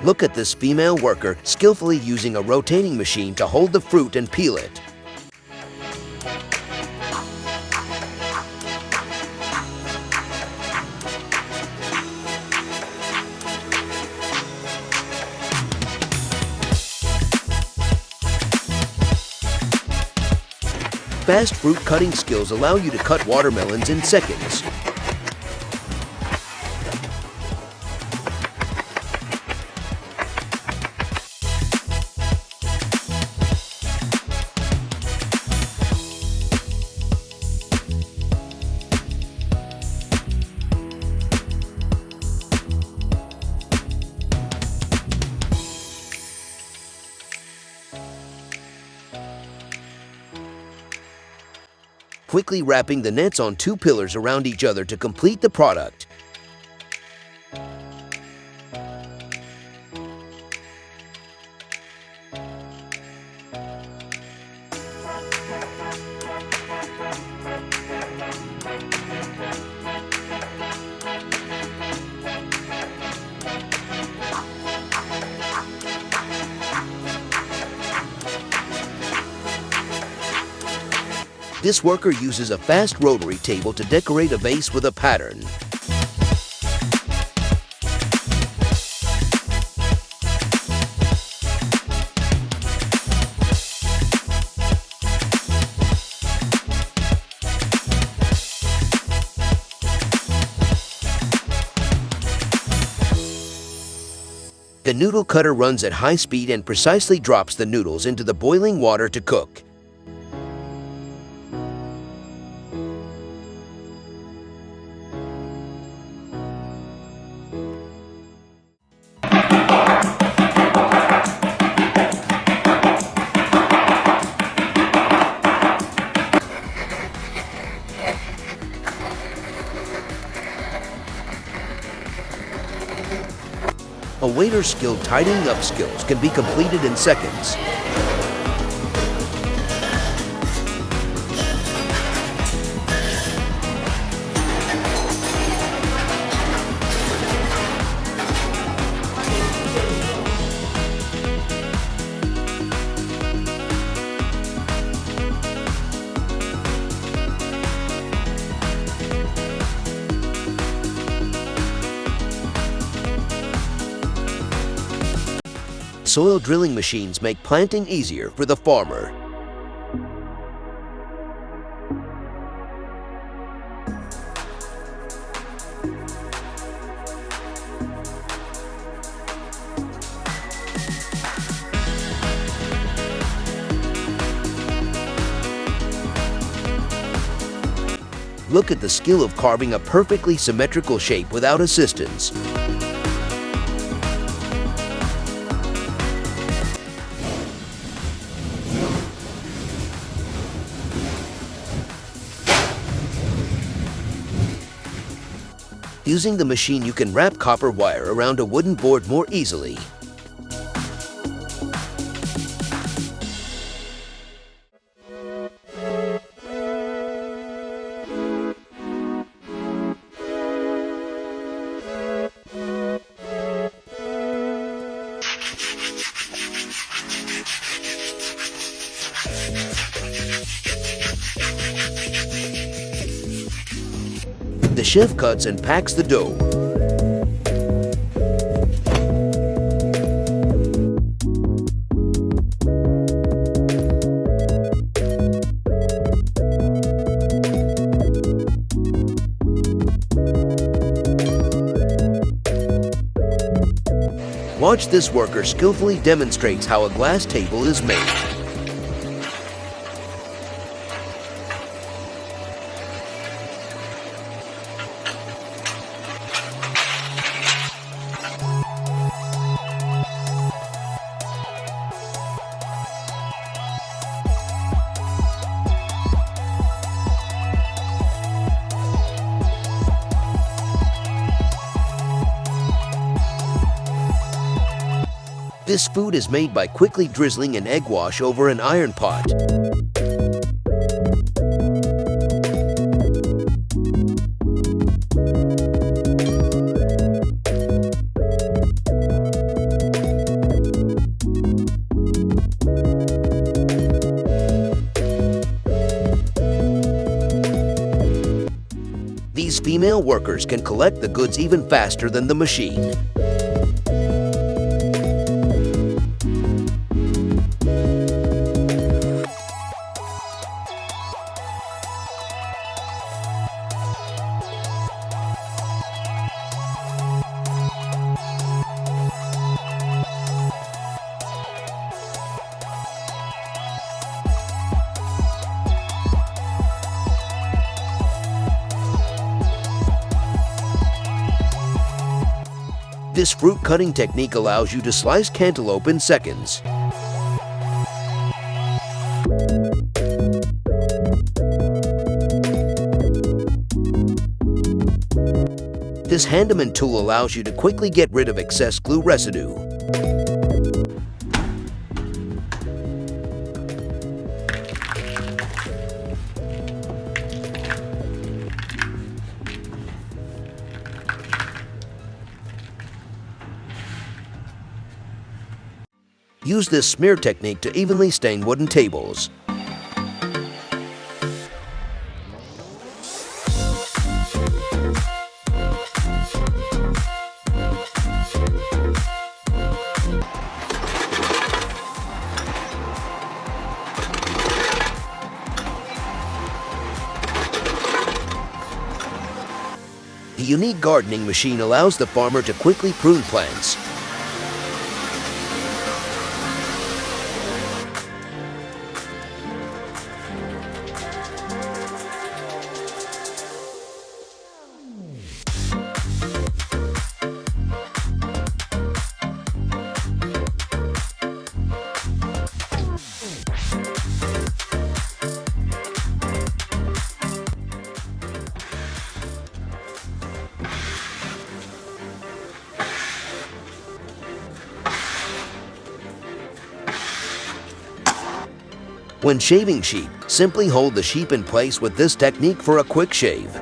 Look at this female worker skillfully using a rotating machine to hold the fruit and peel it. Fast fruit cutting skills allow you to cut watermelons in seconds. Quickly wrapping the nets on two pillars around each other to complete the product. This worker uses a fast rotary table to decorate a vase with a pattern. The noodle cutter runs at high speed and precisely drops the noodles into the boiling water to cook. A waiter's skilled tidying up skills can be completed in seconds. Soil drilling machines make planting easier for the farmer. Look at the skill of carving a perfectly symmetrical shape without assistance. Using the machine, you can wrap copper wire around a wooden board more easily. The chef cuts and packs the dough. Watch this worker skillfully demonstrates how a glass table is made. This food is made by quickly drizzling an egg wash over an iron pot. female workers can collect the goods even faster than the machine. This fruit cutting technique allows you to slice cantaloupe in seconds. This Handyman tool allows you to quickly get rid of excess glue residue. Use this smear technique to evenly stain wooden tables. The unique gardening machine allows the farmer to quickly prune plants. When shaving sheep, simply hold the sheep in place with this technique for a quick shave.